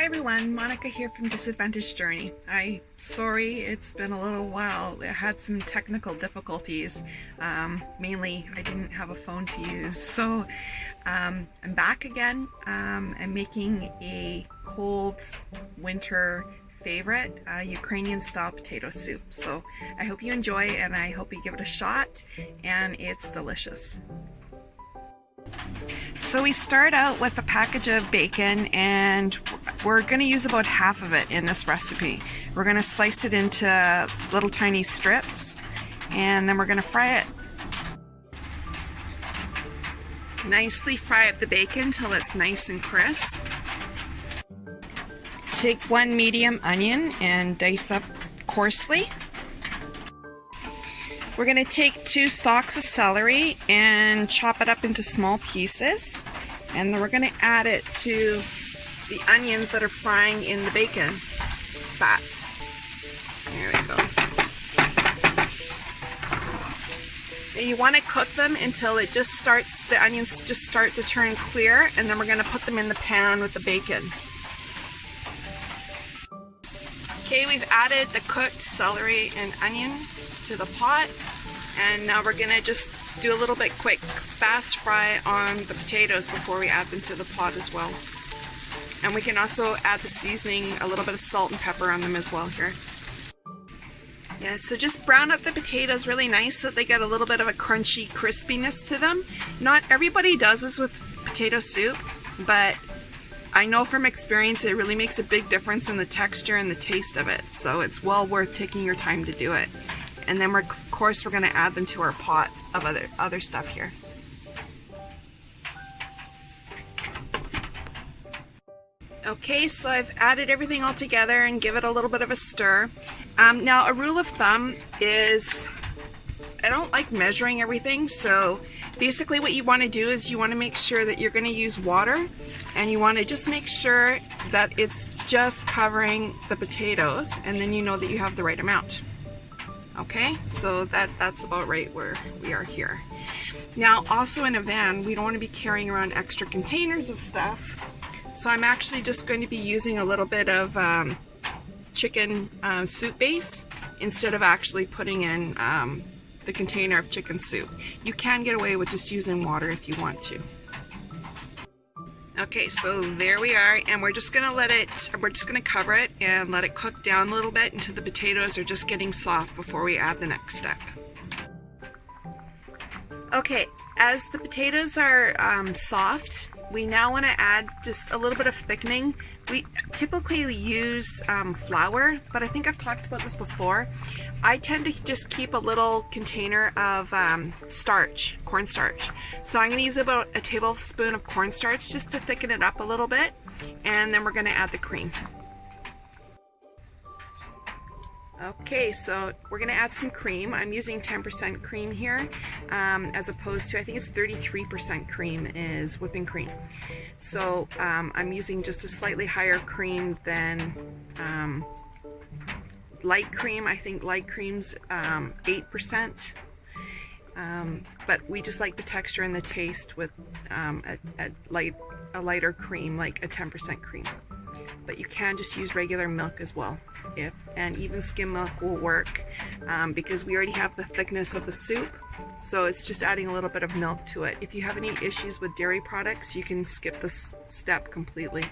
Hi everyone, Monica here from Disadvantaged Journey. Sorry it's been a little while. I had some technical difficulties. Mainly I didn't have a phone to use. So I'm back again. I'm making a cold winter favorite, Ukrainian style potato soup. So I hope you enjoy and I hope you give it a shot, and it's delicious. So we start out with a package of bacon, and we're going to use about half of it in this recipe. We're going to slice it into little tiny strips, and then we're going to fry it. Nicely fry up the bacon till it's nice and crisp. Take one medium onion and dice up coarsely. We're going to take 2 stalks of celery and chop it up into small pieces, and then we're going to add it to the onions that are frying in the bacon fat. There we go. Now you want to cook them until it just starts, the onions just start to turn clear, and then we're going to put them in the pan with the bacon. Okay, we've added the cooked celery and onion to the pot, and now we're gonna just do a little bit quick fast fry on the potatoes before we add them to the pot as well. And we can also add the seasoning, a little bit of salt and pepper on them as well here. Yeah, so just brown up the potatoes really nice so that they get a little bit of a crunchy crispiness to them. Not everybody does this with potato soup, but I know from experience it really makes a big difference in the texture and the taste of it. So it's well worth taking your time to do it. And then of course we're going to add them to our pot of other stuff here. Okay, so I've added everything all together and give it a little bit of a stir. Now a rule of thumb is, I don't like measuring everything, so basically what you want to do is you want to make sure that you're going to use water, and you want to just make sure that it's just covering the potatoes, and then you know that you have the right amount. Okay, so that's about right where we are here. Now also in a van, we don't want to be carrying around extra containers of stuff, so I'm actually just going to be using a little bit of chicken soup base instead of actually putting in the container of chicken soup. You can get away with just using water if you want to. Okay, so there we are, and we're just gonna cover it and let it cook down a little bit until the potatoes are just getting soft before we add the next step. Okay, as the potatoes are soft, we now want to add just a little bit of thickening. We typically use flour, but I think I've talked about this before. I tend to just keep a little container of starch, cornstarch. So I'm going to use about a tablespoon of cornstarch just to thicken it up a little bit, and then we're going to add the cream. Okay, so we're going to add some cream. I'm using 10% cream here, as opposed to, I think it's 33% cream is whipping cream. So I'm using just a slightly higher cream than light cream. I think light cream's 8%, but we just like the texture and the taste with a lighter cream, like a 10% cream. But you can just use regular milk as well, and even skim milk will work, because we already have the thickness of the soup, so it's just adding a little bit of milk to it. If you have any issues with dairy products, you can skip this step completely.